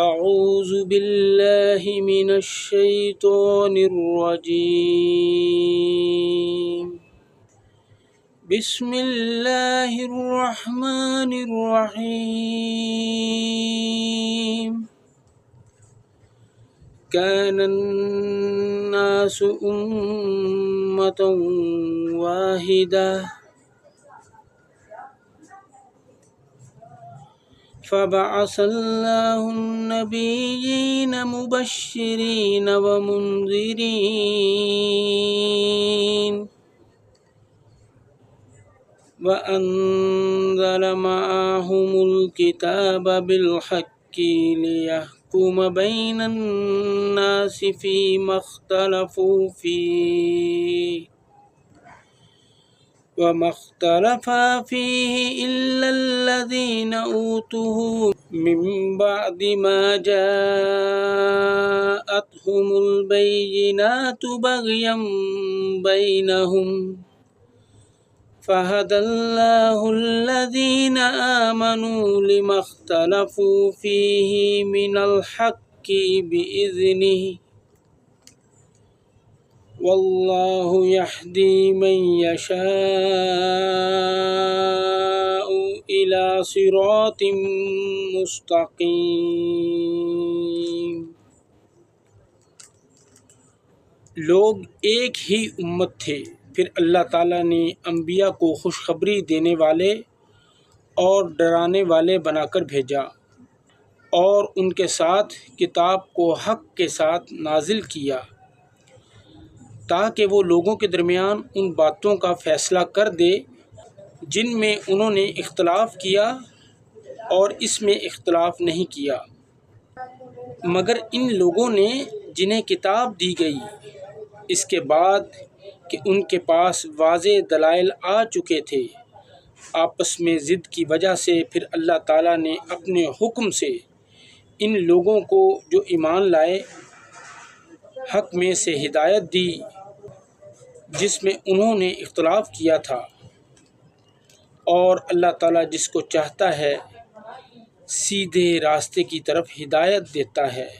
أعوذ بالله من الشيطان الرجيم بسم الله الرحمن الرحيم كان الناس أمة واحدة فبعث الله النبيين مبشرين ومنذرين وأنزل معهم الكتاب بالحق ليحكم بين الناس فيما اختلفوا فيه وما اختلف فيه إلا الذين أوتوه من بعد ما جاءتهم البينات بغيا بينهم فهدى الله الذين آمنوا لما اختلفوا فيه من الحق بإذنه والله يهدي من يشاء إلى صراط مستقيم۔ لوگ ایک ہی امت تھے، پھر اللہ تعالیٰ نے انبیاء کو خوشخبری دینے والے اور ڈرانے والے بنا کر بھیجا اور ان کے ساتھ کتاب کو حق کے ساتھ نازل کیا تاکہ وہ لوگوں کے درمیان ان باتوں کا فیصلہ کر دے جن میں انہوں نے اختلاف کیا اور اس میں اختلاف نہیں کیا، مگر ان لوگوں نے جنہیں کتاب دی گئی اس کے بعد کہ ان کے پاس واضح دلائل آ چکے تھے، آپس میں ضد کی وجہ سے پھر اللہ تعالیٰ نے اپنے حکم سے ان لوگوں کو جو ایمان لائے حق میں سے ہدایت دی جس میں انہوں نے اختلاف کیا تھا، اور اللہ تعالیٰ جس کو چاہتا ہے سیدھے راستے کی طرف ہدایت دیتا ہے۔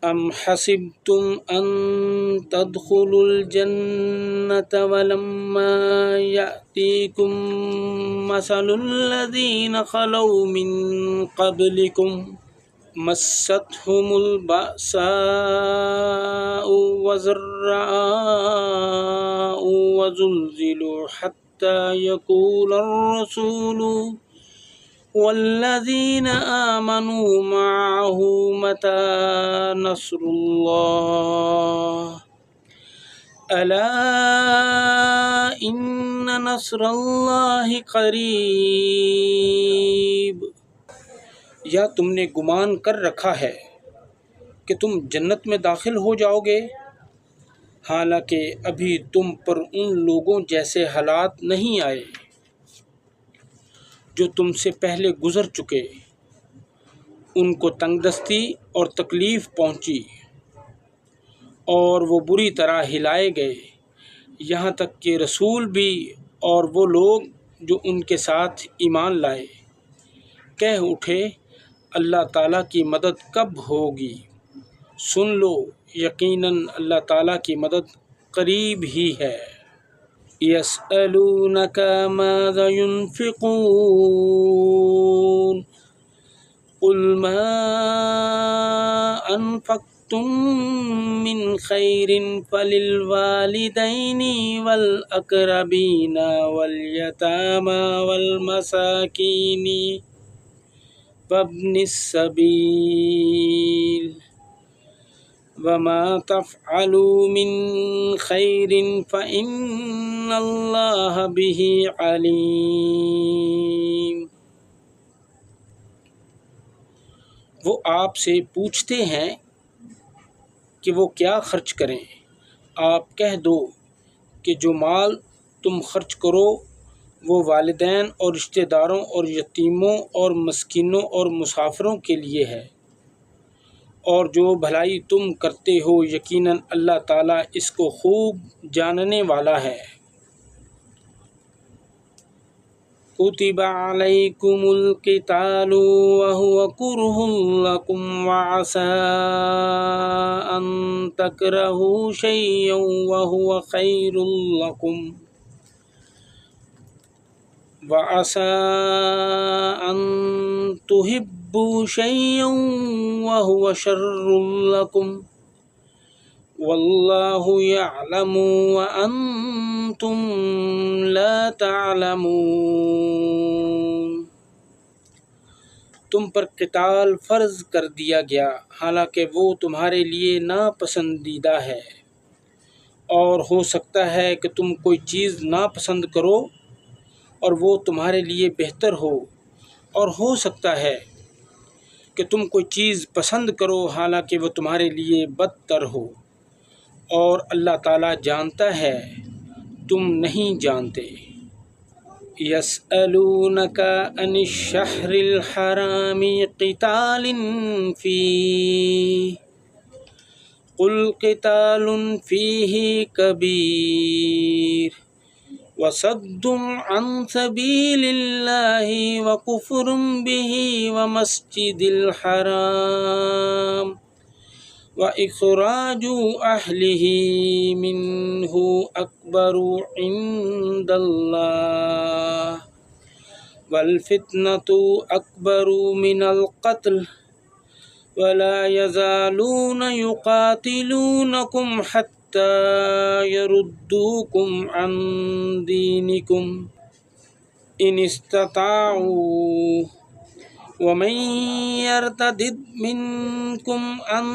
ام حسبتم ان تدخلوا الجنة ولما يأتيكم مثل الذين خلوا من قبلكم مستهم البأساء والضراء وزلزلوا حتى يقول الرسول والذين آمنوا معه متى نصر الله ألا إن نصر الله قريب۔ یا تم نے گمان کر رکھا ہے کہ تم جنت میں داخل ہو جاؤ گے، حالانکہ ابھی تم پر ان لوگوں جیسے حالات نہیں آئے جو تم سے پہلے گزر چکے، ان کو تنگ دستی اور تکلیف پہنچی اور وہ بری طرح ہلائے گئے، یہاں تک کہ رسول بھی اور وہ لوگ جو ان کے ساتھ ایمان لائے کہہ اٹھے اللہ تعالیٰ کی مدد کب ہوگی، سن لو یقیناً اللہ تعالیٰ کی مدد قریب ہی ہے۔ يسألونك ماذا ينفقون قل ما أنفقتم من خير فللوالدين والأقربين واليتامى والمساكين وابن السبيل وما تفعلوا من خير فإن الله به عليم۔ وہ آپ سے پوچھتے ہیں کہ وہ کیا خرچ کریں، آپ کہہ دو کہ جو مال تم خرچ کرو وہ والدین اور رشتہ داروں اور یتیموں اور مسکینوں اور مسافروں کے لیے ہے، اور جو بھلائی تم کرتے ہو یقیناً اللہ تعالیٰ اس کو خوب جاننے والا ہے۔ كتب عليكم القتال وهو كره لكم وعسى أن تكرهوا شيئا وهو خير لكم وعسى أن تحبوا شيئا وهو شر لكم واللہ یعلم وانتم لا تعلمون۔ تم پر قتال فرض کر دیا گیا حالانکہ وہ تمہارے لیے ناپسندیدہ ہے، اور ہو سکتا ہے کہ تم کوئی چیز ناپسند کرو اور وہ تمہارے لیے بہتر ہو، اور ہو سکتا ہے کہ تم کوئی چیز پسند کرو حالانکہ وہ تمہارے لیے بدتر ہو، اور اللہ تعالیٰ جانتا ہے تم نہیں جانتے۔ یسألونک عن الشہر الحرام قتال فیہ قل قتال فیہ کبیر وصد عن سبیل اللہ وکفر بہ ومسجد الحرام وَإِخْرَاجُ أَهْلِهِ مِنْهُ أَكْبَرُ عِنْدَ اللَّهِ وَالْفِتْنَةُ أَكْبَرُ مِنَ الْقَتْلِ وَلَا يَزَالُونَ يُقَاتِلُونَكُمْ حَتَّى يَرُدُّوكُمْ عَنْ دِينِكُمْ إِنِ اسْتَطَاعُوا وَمَن يَرْتَدِدْ مِنكُمْ عَن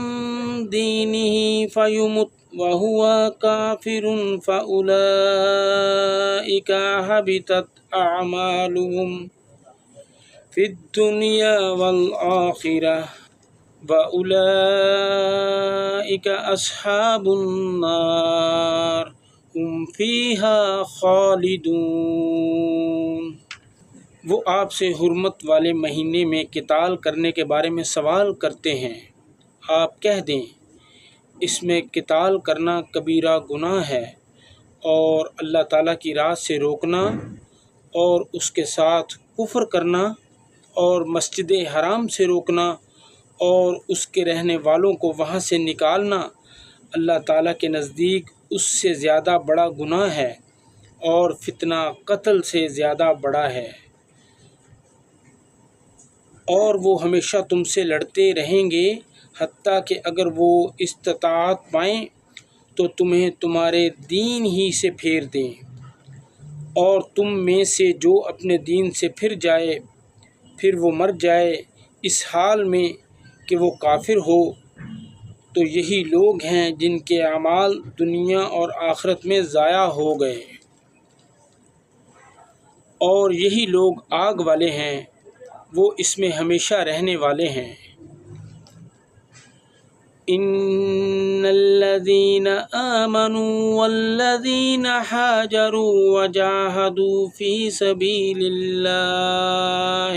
دِينِهِ فَيَمُتْ وَهُوَ كَافِرٌ فَأُولَئِكَ حَبِطَتْ أَعْمَالُهُمْ فِي الدُّنْيَا وَالْآخِرَةِ وَأُولَئِكَ أَصْحَابُ النَّارِ هُمْ فِيهَا خَالِدُونَ۔ وہ آپ سے حرمت والے مہینے میں قتال کرنے کے بارے میں سوال کرتے ہیں، آپ کہہ دیں اس میں قتال کرنا کبیرہ گناہ ہے، اور اللہ تعالیٰ کی راہ سے روکنا اور اس کے ساتھ کفر کرنا اور مسجد حرام سے روکنا اور اس کے رہنے والوں کو وہاں سے نکالنا اللہ تعالیٰ کے نزدیک اس سے زیادہ بڑا گناہ ہے، اور فتنہ قتل سے زیادہ بڑا ہے، اور وہ ہمیشہ تم سے لڑتے رہیں گے حتیٰ کہ اگر وہ استطاعت پائیں تو تمہیں تمہارے دین ہی سے پھیر دیں، اور تم میں سے جو اپنے دین سے پھر جائے پھر وہ مر جائے اس حال میں کہ وہ کافر ہو، تو یہی لوگ ہیں جن کے اعمال دنیا اور آخرت میں ضائع ہو گئے، اور یہی لوگ آگ والے ہیں، وہ اس میں ہمیشہ رہنے والے ہیں۔ ان الذين آمنوا والذين هاجروا وجاهدوا في سبيل الله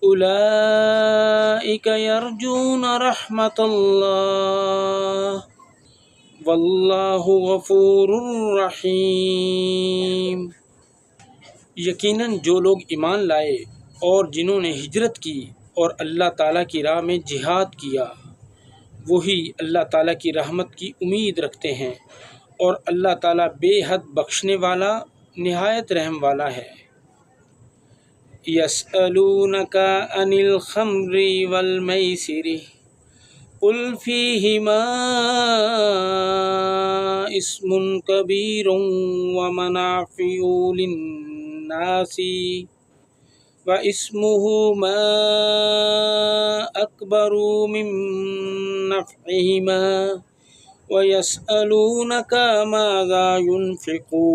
اولئك يرجون رحمة الله والله غفور رحيم۔ یقیناً جو لوگ ایمان لائے اور جنہوں نے ہجرت کی اور اللہ تعالیٰ کی راہ میں جہاد کیا، وہی اللہ تعالیٰ کی رحمت کی امید رکھتے ہیں، اور اللہ تعالیٰ بے حد بخشنے والا نہایت رحم والا ہے۔ یسألونک عن الخمر والمیسر قل فیہما اسم کبیر ومنافع للناس وَإِسْمُهُمَا أَكْبَرُ مِن نَّفْعِهِمَا وَيَسْأَلُونَكَ مَاذَا يُنْفِقُونَ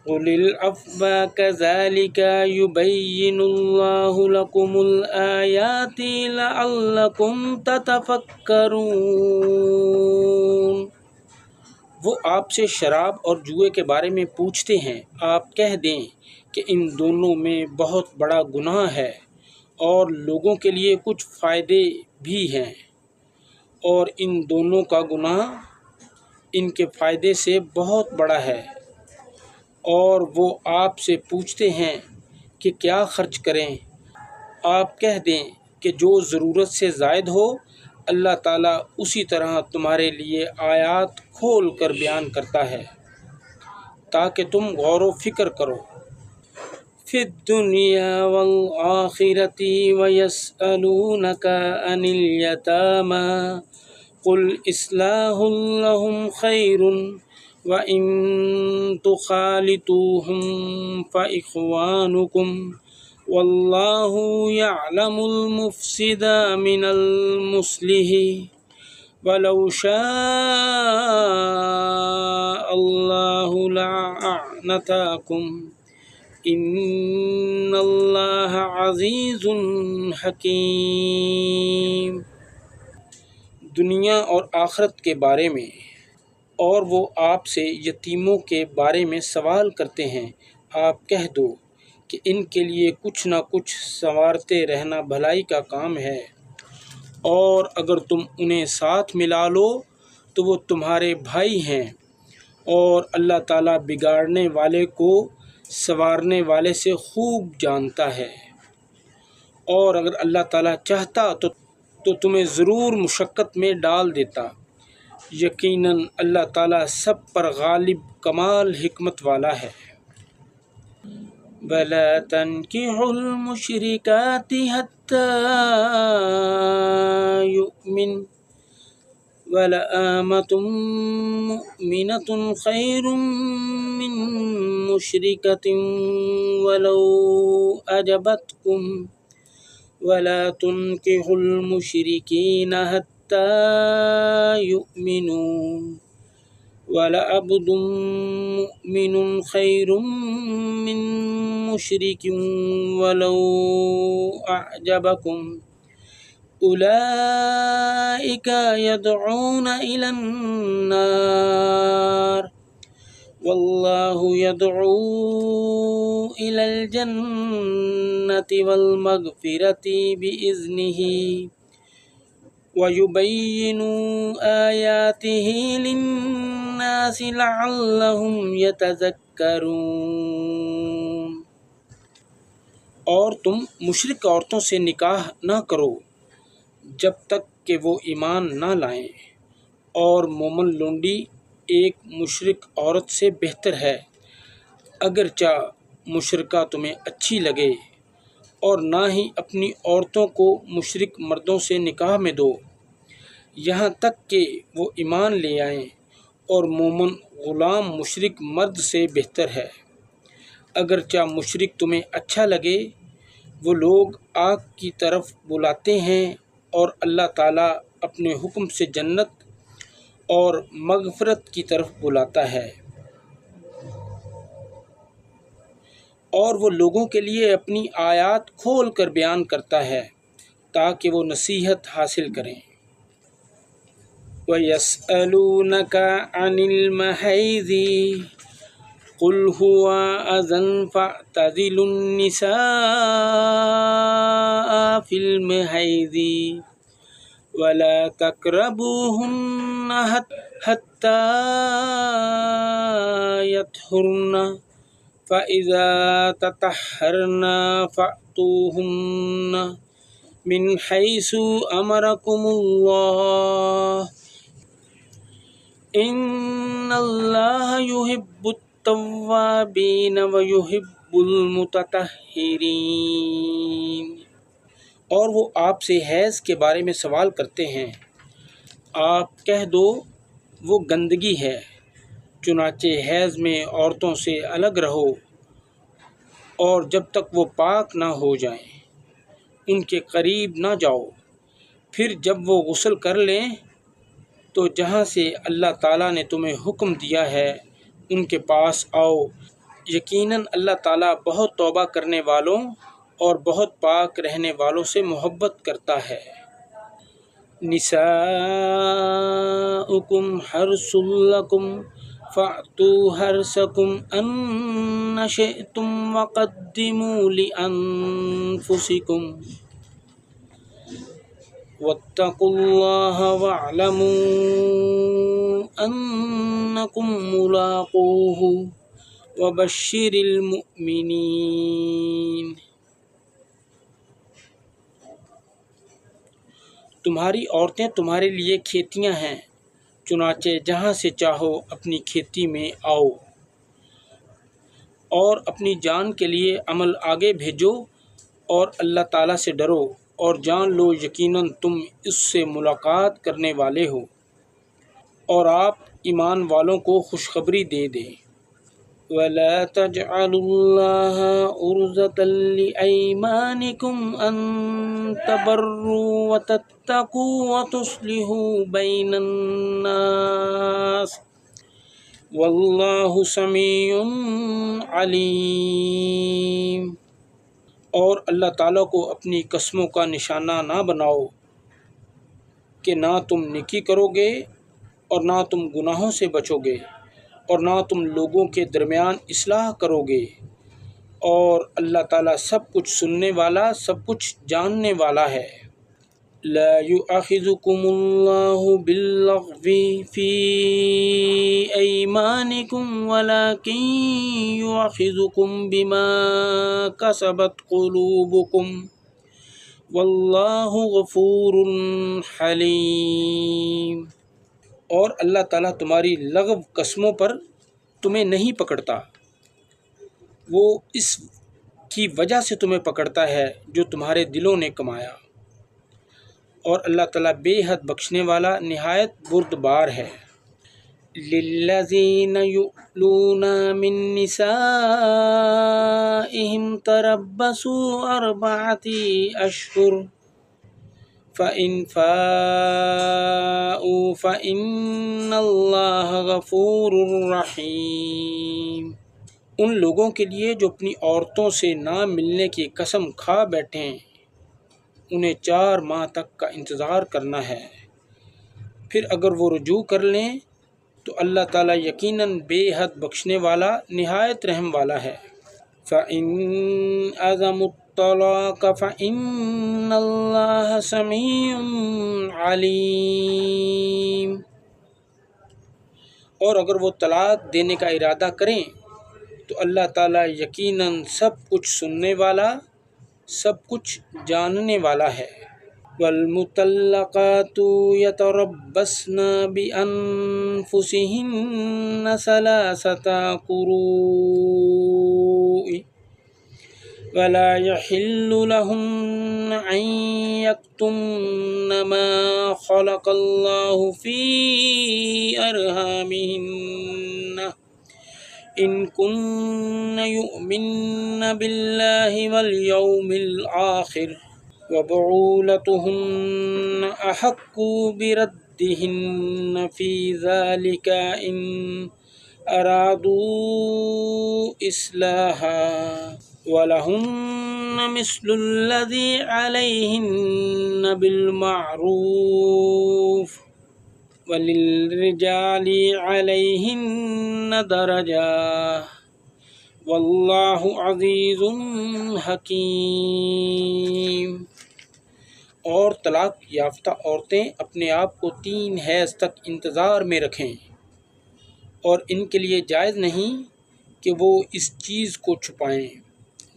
قُلِ الْعَفْوَ كَذَلِكَ يُبَيِّنُ اللَّهُ لَكُمُ الْآيَاتِ لَعَلَّكُمْ تَتَفَكَّرُونَ۔ وہ آپ سے شراب اور جوئے کے بارے میں پوچھتے ہیں، آپ کہہ دیں کہ ان دونوں میں بہت بڑا گناہ ہے، اور لوگوں کے لیے کچھ فائدے بھی ہیں، اور ان دونوں کا گناہ ان کے فائدے سے بہت بڑا ہے، اور وہ آپ سے پوچھتے ہیں کہ کیا خرچ کریں، آپ کہہ دیں کہ جو ضرورت سے زائد ہو۔ اللہ تعالیٰ اسی طرح تمہارے لیے آیات کھول کر بیان کرتا ہے تاکہ تم غور و فکر کرو۔ فی الدنیا والآخرۃ ویسألونک عن الیتامی قل اصلاح لهم خیر وإن تخالطوهم فإخوانکم واللہ یعلم المفسد من المصلح ولو شاء اللہ لأعنتکم ان اللہ عزیز حکیم۔ دنیا اور آخرت کے بارے میں، اور وہ آپ سے یتیموں کے بارے میں سوال کرتے ہیں، آپ کہہ دو کہ ان کے لیے کچھ نہ کچھ سنوارتے رہنا بھلائی کا کام ہے، اور اگر تم انہیں ساتھ ملا لو تو وہ تمہارے بھائی ہیں، اور اللہ تعالیٰ بگاڑنے والے کو سنوارنے والے سے خوب جانتا ہے۔ اور اگر اللہ تعالیٰ چاہتا تو تمہیں ضرور مشقت میں ڈال دیتا، یقیناً اللہ تعالیٰ سب پر غالب کمال حکمت والا ہے۔ وَلَا تَنكِحُوا الْمُشْرِكَاتِ حَتَّى يُؤْمِنَّ وَلَأَمَةٌ مُؤْمِنَةٌ خَيْرٌ مِّن مُّشْرِكَةٍ وَلَوْ أَعْجَبَتْكُمْ وَلَا تُنكِحُوا الْمُشْرِكِينَ حَتَّى يُؤْمِنُوا وَلَعَبْدٌ مُؤْمِنٌ خَيْرٌ مِّن مُّشْرِكٍ وَلَوْ أَعْجَبَكُمْ أُولَٰئِكَ يَدْعُونَ إِلَى النَّارِ وَاللَّهُ يَدْعُو إِلَى الْجَنَّةِ وَالْمَغْفِرَةِ بِإِذْنِهِ وَيُبَيِّنُ آيَاتِهِ لِلنَّاسِ لَعَلَّهُمْ يَتَذَكَّرُونَ۔ اور تم مشرک عورتوں سے نکاح نہ کرو جب تک کہ وہ ایمان نہ لائیں، اور مومن لونڈی ایک مشرک عورت سے بہتر ہے، اگرچہ مشرکہ تمہیں اچھی لگے، اور نہ ہی اپنی عورتوں کو مشرک مردوں سے نکاح میں دو یہاں تک کہ وہ ایمان لے آئیں، اور مومن غلام مشرک مرد سے بہتر ہے۔ اگرچہ مشرک تمہیں اچھا لگے، وہ لوگ آگ کی طرف بلاتے ہیں، اور اللہ تعالیٰ اپنے حکم سے جنت اور مغفرت کی طرف بلاتا ہے، اور وہ لوگوں کے لیے اپنی آیات کھول کر بیان کرتا ہے تاکہ وہ نصیحت حاصل کریں۔ وَيَسْأَلُونَكَ عَنِ الْمَحِيضِ قُلْ هُوَ أَذًى فَاعْتَزِلُوا النِّسَاءَ فِي الْمَحِيضِ وَلَا تَقْرَبُوهُنَّ حَتَّى يَطْهُرْنَ فَإِذَا تَطَهَّرْنَ فَأْتُوهُنَّ مِنْ حَيْثُ أَمَرَكُمُ اللَّهُ إِنَّ اللَّهَ يُحِبُّ التَّوَّابِينَ وَيُحِبُّ الْمُتَطَہِّرِينَ۔ اور وہ آپ سے حیض کے بارے میں سوال کرتے ہیں، آپ کہہ دو وہ گندگی ہے، چنانچہ حیض میں عورتوں سے الگ رہو، اور جب تک وہ پاک نہ ہو جائیں ان کے قریب نہ جاؤ، پھر جب وہ غسل کر لیں تو جہاں سے اللہ تعالیٰ نے تمہیں حکم دیا ہے ان کے پاس آؤ، یقیناً اللہ تعالیٰ بہت توبہ کرنے والوں اور بہت پاک رہنے والوں سے محبت کرتا ہے۔ نساؤکم حرث لکم فأتوا حرثکم أن شئتم وقدموا لأنفسکم واتقوا اللہ واعلموا انکم ملاقوہ وبشر المؤمنین۔ تمہاری عورتیں تمہارے لیے کھیتیاں ہیں، چنانچہ جہاں سے چاہو اپنی کھیتی میں آؤ، اور اپنی جان کے لیے عمل آگے بھیجو اور اللہ تعالیٰ سے ڈرو، اور جان لو یقیناً تم اس سے ملاقات کرنے والے ہو، اور آپ ایمان والوں کو خوشخبری دے دیں۔ وَلَا تَجْعَلُوا اللَّهَ عُرْضَةً لِأَيْمَانِكُمْ أَن تَبَرُّوا وَتَتَّقُوا وَتُصْلِحُوا بَيْنَ النَّاسِ وَاللَّهُ سَمِيعٌ عَلِيمٌ۔ اور اللہ تعالیٰ کو اپنی قسموں کا نشانہ نہ بناؤ کہ نہ تم نیکی کرو گے اور نہ تم گناہوں سے بچو گے، اور نہ تم لوگوں کے درمیان اصلاح کرو گے، اور اللہ تعالیٰ سب کچھ سننے والا، سب کچھ جاننے والا ہے۔ لا يؤاخذكم الله باللغو في أيمانكم ولكن يؤاخذكم بما كسبت قلوبكم واللہ غفور حلیم۔ اور اللہ تعالیٰ تمہاری لغو قسموں پر تمہیں نہیں پکڑتا، وہ اس کی وجہ سے تمہیں پکڑتا ہے جو تمہارے دلوں نے کمایا، اور اللہ تعالیٰ بے حد بخشنے والا نہایت بردبار ہے۔ للذین یؤلون من نسائہم تربصوا اربعۃ اشہر فإن فاءوا فإن اللہ غفور رحیم۔ ان لوگوں کے لیے جو اپنی عورتوں سے نہ ملنے کی قسم کھا بیٹھیں، انہیں 4 ماہ تک کا انتظار کرنا ہے، پھر اگر وہ رجوع کر لیں تو اللہ تعالیٰ یقیناً بے حد بخشنے والا نہایت رحم والا ہے۔ فَإِنْ عَزَمُوا الطَّلَاقَ فَإِنَّ اللَّهَ سَمِيعٌ عَلِيمٌ۔ اور اگر وہ طلاق دینے کا ارادہ کریں تو اللہ تعالیٰ یقیناً سب کچھ سننے والا، سب کچھ جاننے والا ہے۔ وَالْمُطَلَّقَاتُ يَتَرَبَّصْنَ بِأَنفُسِهِنَّ 3 قُرُوءٍ وَلَا يَحِلُّ لَهُنَّ أَن يَكْتُمْنَ مَا خَلَقَ اللَّهُ فِي أَرْحَامِهِنَّ إِن كُنَّ يُؤْمِنَّ بِاللَّهِ وَالْيَوْمِ الْآخِرِ وَبُعُولَتُهُنَّ أَحَقُّ بِرَدِّهِنَّ فِي ذَلِكَ إِنْ أَرَادُوا إِصْلَاحًا وَلَهُنَّ مِثْلُ الَّذِي عَلَيْهِنَّ بِالْمَعْرُوفِ وَلِلرِّجَالِ عَلَيْهِنَّ دَرَجَةٌ وَاللَّهُ عَزِيزٌ حَكِيمٌ۔ اور طلاق یافتہ عورتیں اپنے آپ کو 3 حیض تک انتظار میں رکھیں، اور ان کے لیے جائز نہیں کہ وہ اس چیز کو چھپائیں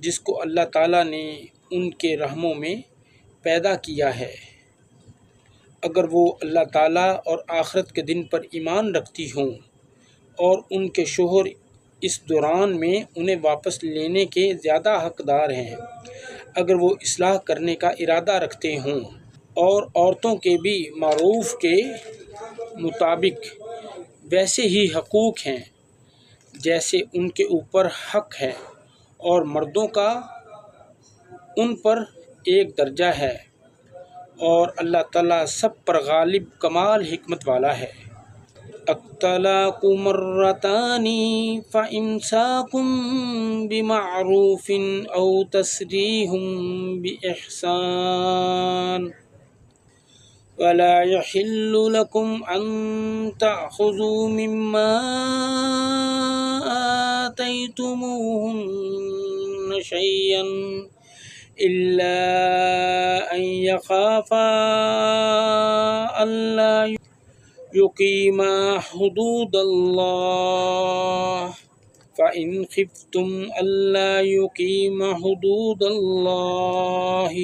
جس کو اللہ تعالیٰ نے ان کے رحموں میں پیدا کیا ہے، اگر وہ اللہ تعالیٰ اور آخرت کے دن پر ایمان رکھتی ہوں، اور ان کے شوہر اس دوران میں انہیں واپس لینے کے زیادہ حقدار ہیں اگر وہ اصلاح کرنے کا ارادہ رکھتے ہوں۔ اور عورتوں کے بھی معروف کے مطابق ویسے ہی حقوق ہیں جیسے ان کے اوپر حق ہے، اور مردوں کا ان پر ایک درجہ ہے، اور اللہ تعالیٰ سب پر غالب کمال حکمت والا ہے۔ الطلاق مرتان فإمساك بمعروف أو تسريح بإحسان ولا يحل لكم أن تأخذوا مما آتيتموهن شيئا إلا أن يخافا ألا يقيما حدود الله فَإِنْ خِفْتُمْ أَلَّا يُقِيمَ حُدُودَ اللَّهِ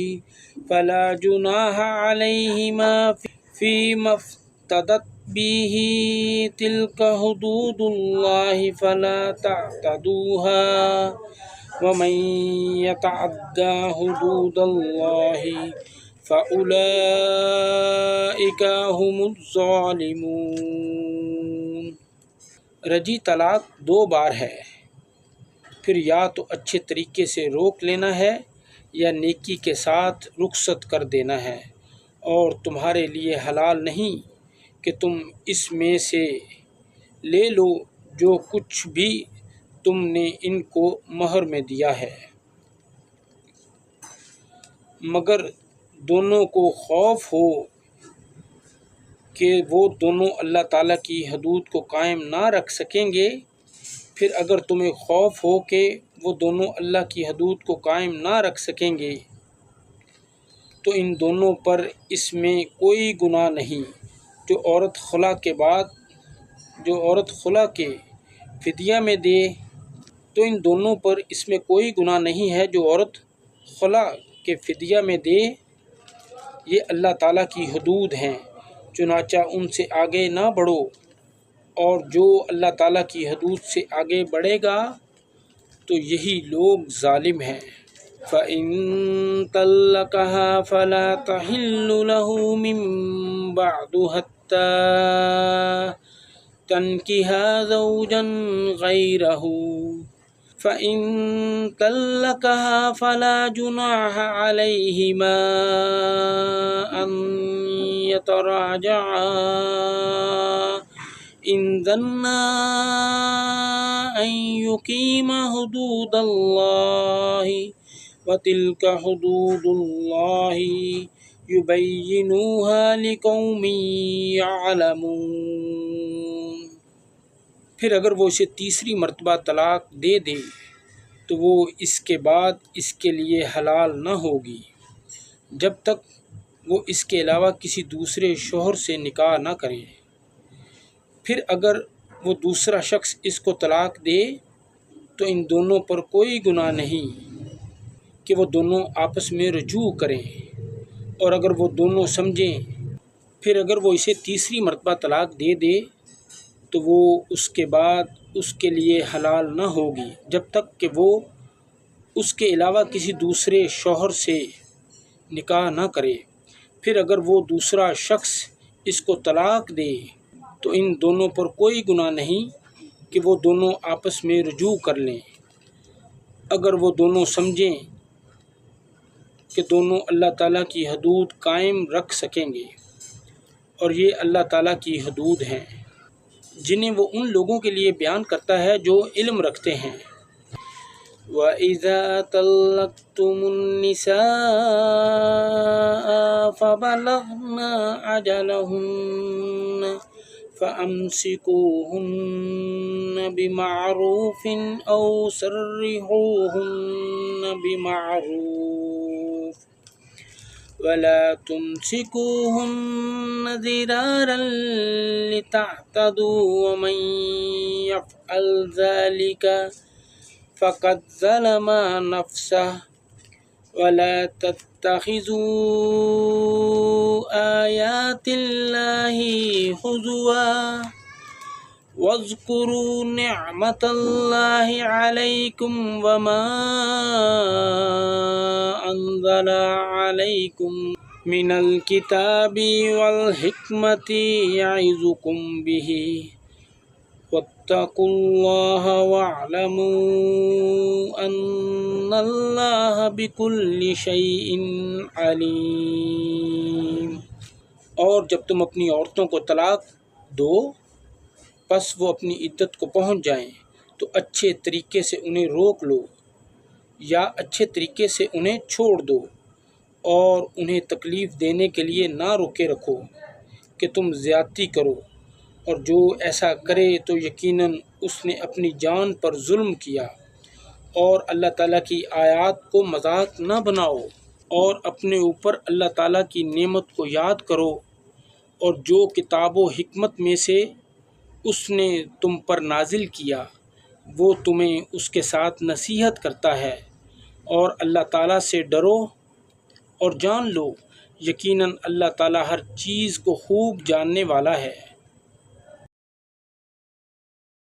فَلَا جُنَاحَ عَلَيْهِمَا فِيمَا افْتَدَتْ بِهِ تِلْكَ حُدُودُ اللَّهِ فَلَا تَعْتَدُوهَا وَمَنْ يَتَعَدَّ حُدُودَ اللَّهِ فَأُولَئِكَ هُمُ الظَّالِمُونَ۔ رجی طلاق 2 بار ہے، پھر یا تو اچھے طریقے سے روک لینا ہے یا نیکی کے ساتھ رخصت کر دینا ہے، اور تمہارے لیے حلال نہیں کہ تم اس میں سے لے لو جو کچھ بھی تم نے ان کو مہر میں دیا ہے، مگر دونوں کو خوف ہو کہ وہ دونوں اللہ تعالیٰ کی حدود کو قائم نہ رکھ سکیں گے۔ پھر اگر تمہیں خوف ہو کہ وہ دونوں اللہ کی حدود کو قائم نہ رکھ سکیں گے تو ان دونوں پر اس میں کوئی گناہ نہیں۔ جو عورت خلا کے فدیہ میں دے تو ان دونوں پر اس میں کوئی گناہ نہیں ہے جو عورت خلا کے فدیہ میں دے، یہ اللہ تعالیٰ کی حدود ہیں، چنانچہ ان سے آگے نہ بڑھو، اور جو اللہ تعالیٰ کی حدود سے آگے بڑھے گا تو یہی لوگ ظالم ہیں۔ فَإِن طَلَّقَهَا فَلَا تَحِلُّ لَهُ مِن بَعْدُ حَتَّى تَنكِحَ زَوْجًا غَيْرَهُ فَإِن طَلَّقَهَا فَلَا جُنَاحَ عَلَيْهِمَا أَن يَتَرَاجَعَا إِن ظَنَّا أَن يُقِيمَا حُدُودَ اللَّهِ وَتِلْكَ حُدُودُ اللَّهِ يُبَيِّنُوهَا لِقَوْمٍ يَعْلَمُونَ۔ پھر اگر وہ اسے تیسری مرتبہ طلاق دے دے تو وہ اس کے بعد اس کے لیے حلال نہ ہوگی جب تک وہ اس کے علاوہ کسی دوسرے شوہر سے نکاح نہ کرے۔ پھر اگر وہ دوسرا شخص اس کو طلاق دے تو ان دونوں پر کوئی گناہ نہیں کہ وہ دونوں آپس میں رجوع کریں، اور اگر وہ دونوں سمجھیں۔ پھر اگر وہ اسے تیسری مرتبہ طلاق دے دے تو وہ اس کے بعد اس کے لیے حلال نہ ہوگی جب تک کہ وہ اس کے علاوہ کسی دوسرے شوہر سے نکاح نہ کرے۔ پھر اگر وہ دوسرا شخص اس کو طلاق دے تو ان دونوں پر کوئی گناہ نہیں کہ وہ دونوں آپس میں رجوع کر لیں، اگر وہ دونوں سمجھیں کہ دونوں اللہ تعالیٰ کی حدود قائم رکھ سکیں گے، اور یہ اللہ تعالیٰ کی حدود ہیں جنہیں وہ ان لوگوں کے لیے بیان کرتا ہے جو علم رکھتے ہیں۔ وَإِذَا طَلَّقْتُمُ النِّسَاءَ فَبَلَغْنَ أَجَلَهُنَّ فَأَمْسِكُوهُنَّ بِمَعْرُوفٍ أَوْ سَرِّحُوهُنَّ بِمَعْرُوفٍ وَلَا تُمْسِكُوهُنَّ ضِرَارًا لِتَعْتَدُوا وَمَنْ يَفْعَلْ ذَلِكَ فَقَدْ ظَلَمَ نَفْسَهُ وَلَا تَتَّخِذُوا آيَاتِ اللَّهِ هُزُوًا وَاذْكُرُوا نِعْمَةَ اللَّهِ عَلَيْكُمْ وَمَا أَنزَلَ عَلَيْكُمْ مِنَ الْكِتَابِ وَالْحِكْمَةِ يَعِظُكُمْ بِهِ وَاتَّقُوا اللَّهَ وَاعْلَمُوا أَنَّ اللَّهَ بِكُلِّ شَيْءٍ عَلِيمٌ۔ اور جب تم اپنی عورتوں کو طلاق دو پس وہ اپنی عدت کو پہنچ جائیں تو اچھے طریقے سے انہیں روک لو یا اچھے طریقے سے انہیں چھوڑ دو، اور انہیں تکلیف دینے کے لیے نہ روکے رکھو کہ تم زیادتی کرو، اور جو ایسا کرے تو یقیناً اس نے اپنی جان پر ظلم کیا۔ اور اللہ تعالیٰ کی آیات کو مذاق نہ بناؤ، اور اپنے اوپر اللہ تعالیٰ کی نعمت کو یاد کرو، اور جو کتاب و حکمت میں سے اس نے تم پر نازل کیا وہ تمہیں اس کے ساتھ نصیحت کرتا ہے، اور اللہ تعالیٰ سے ڈرو اور جان لو، یقیناً اللہ تعالیٰ ہر چیز کو خوب جاننے والا ہے۔